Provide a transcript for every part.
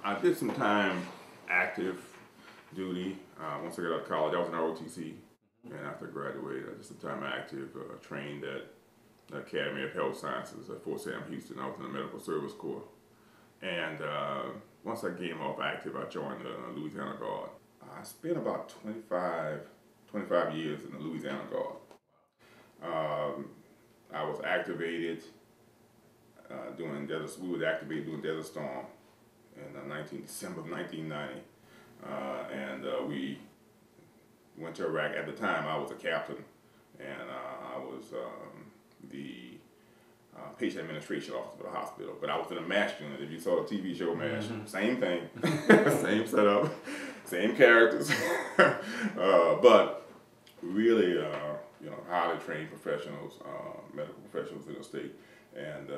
I did some time active duty. Once I got out of college, I was in ROTC, and after I graduated, I did some time active, trained at the Academy of Health Sciences at Fort Sam, Houston. I was in the Medical Service Corps. And once I came off active, I joined the Louisiana Guard. I spent about 25 years in the Louisiana Guard. I was activated doing Desert Storm in December of 1990, and we went to Iraq. At the time, I was a captain, and I was the patient administration officer for the hospital. But I was in a MASH unit. If you saw the TV show MASH, same thing, same setup, same characters, but really, highly trained professionals, medical professionals in the state. And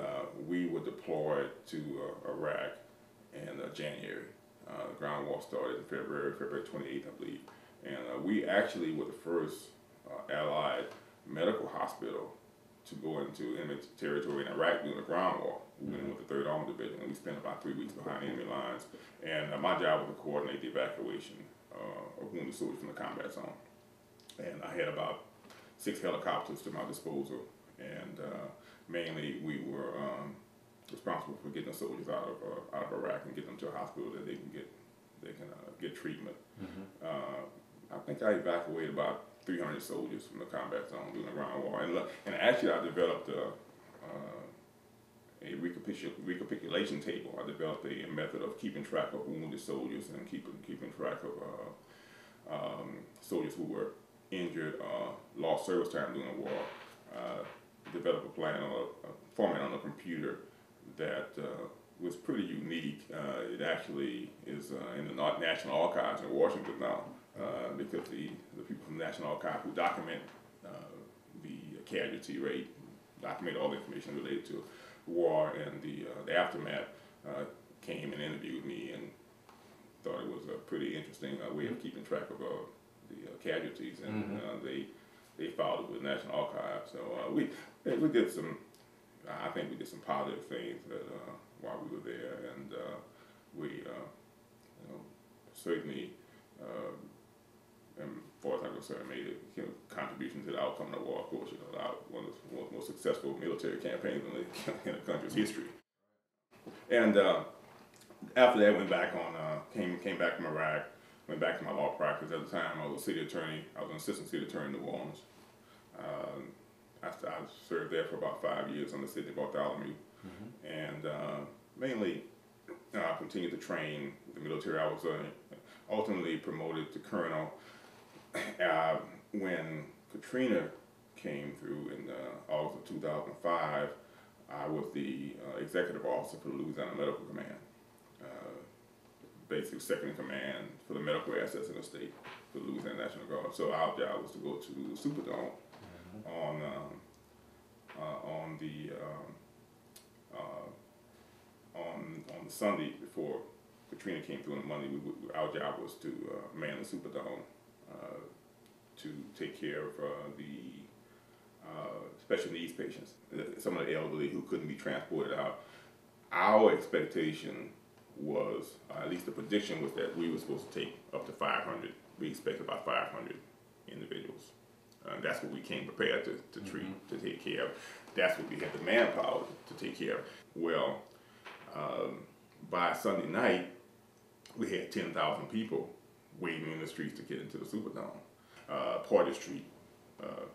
we were deployed to Iraq in January. The ground war started in February 28th, I believe. And we actually were the first Allied medical hospital to go into enemy territory in Iraq during the ground war. We went in with the 3rd Armored Division, and we spent about 3 weeks behind enemy lines. And my job was to coordinate the evacuation of wounded soldiers from the combat zone. And I had about 6 helicopters to my disposal, and mainly we were responsible for getting the soldiers out of Iraq and get them to a hospital that they can get treatment. I think I evacuated about 300 soldiers from the combat zone during the ground war, and actually I developed a recapitulation table. I developed a method of keeping track of wounded soldiers and keeping track of soldiers who were injured or lost service time during the war. Developed a plan or a format on a computer that was pretty unique. It actually is in the National Archives in Washington now, because the people from the National Archive who document the casualty rate, document all the information related to war and the aftermath, came and interviewed me and thought it was a pretty interesting way of keeping track of the casualties, and they filed it with the National Archives. So we did some, I think we did some positive things while we were there, and we certainly, as far as I'm concerned, made a contribution to the outcome of the war. Of course, one of the most successful military campaigns in the country's history. And after that, went back came back from Iraq. Went back to my law practice. At the time, I was a city attorney. I was an assistant city attorney in New Orleans. I served there for about 5 years on the city of Bartholomew, and mainly continued to train the military. I was ultimately promoted to colonel when Katrina came through in August of 2005. I was the executive officer for the Louisiana Medical Command. Basically second in command for the medical assets in the state for the Louisiana National Guard. So our job was to go to the Superdome on the Sunday before Katrina came through on Monday. Our job was to man the Superdome to take care of the special needs patients, some of the elderly who couldn't be transported out. Our expectation was, at least the prediction was, that we were supposed to take up to 500. We expected about 500 individuals. That's what we came prepared to treat, to take care of. That's what we had the manpower to take care of. Well, by Sunday night, we had 10,000 people waiting in the streets to get into the Superdome. Porter Street, all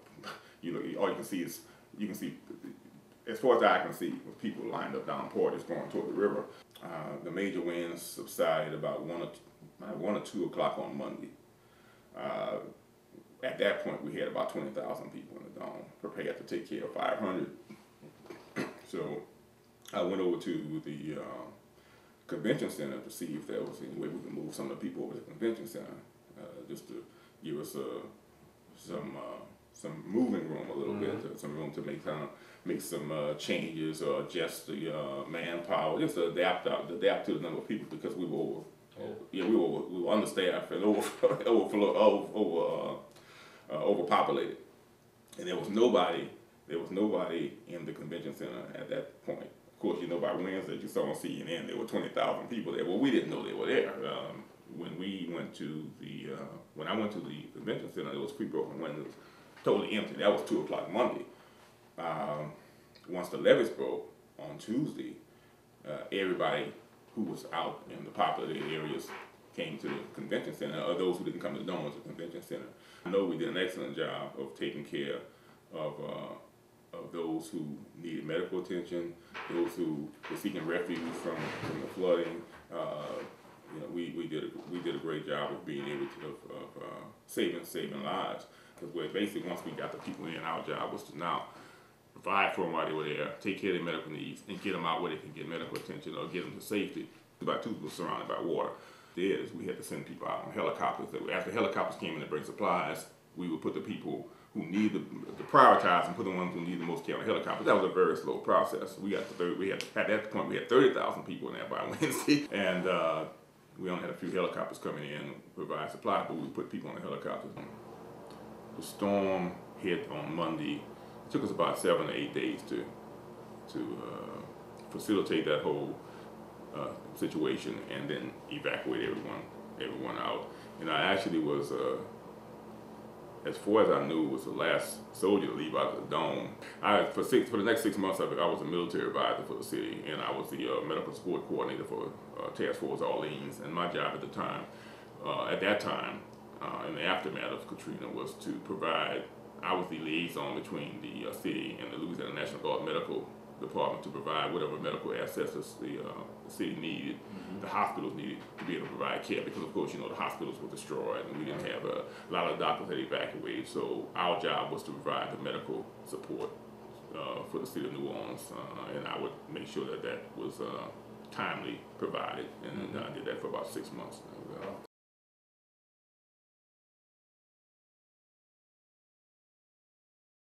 you can see is, as far as I can see, with people lined up down Portage going toward the river. The major winds subsided about 1 or 2 o'clock on Monday. At that point, we had about 20,000 people in the dome prepared to take care of 500. So I went over to the convention center to see if there was any way we could move some of the people over to the convention center, just to give us some moving room a little bit, some room to make some changes or adjust the manpower, just to adapt to the number of people, because we were we were understaffed and overpopulated, and there was nobody in the convention center at that point. Of course, you know, by Wednesday you saw on CNN there were 20,000 people there. Well, we didn't know they were there. When we went to when I went to the convention center, there was pre-broken windows, totally empty. That was 2 o'clock Monday. Once the levees broke on Tuesday, everybody who was out in the populated areas came to the convention center, or those who didn't come to the dome went to the convention center. I know we did an excellent job of taking care of those who needed medical attention, those who were seeking refuge from the flooding. You know, we did a great job of being able to saving lives, because basically once we got the people in, our job was to now provide for them while they were there, take care of their medical needs, and get them out where they can get medical attention or get them to safety. About 2 people surrounded by water. We had to send people out on helicopters. After helicopters came in to bring supplies, we would put the people who need to prioritize and put the ones who need the most care on the helicopters. That was a very slow process. At that point we had 30,000 people in there by Wednesday, and we only had a few helicopters coming in and provide supplies, but we would put people on the helicopters. The storm hit on Monday. It took us about 7 or 8 days to facilitate that whole situation and then evacuate everyone out. And I actually was, as far as I knew, was the last soldier to leave out of the dome. For the next 6 months of it, I was a military advisor for the city, and I was the medical support coordinator for Task Force Orleans. And my job at the time, in the aftermath of Katrina, was to provide. I was the liaison between the city and the Louisiana National Guard medical department to provide whatever medical assets the city needed, the hospitals needed to be able to provide care, because of course, you know, the hospitals were destroyed and we didn't have a lot of doctors had evacuated. So our job was to provide the medical support for the city of New Orleans, and I would make sure that was timely provided, and I did that for about 6 months.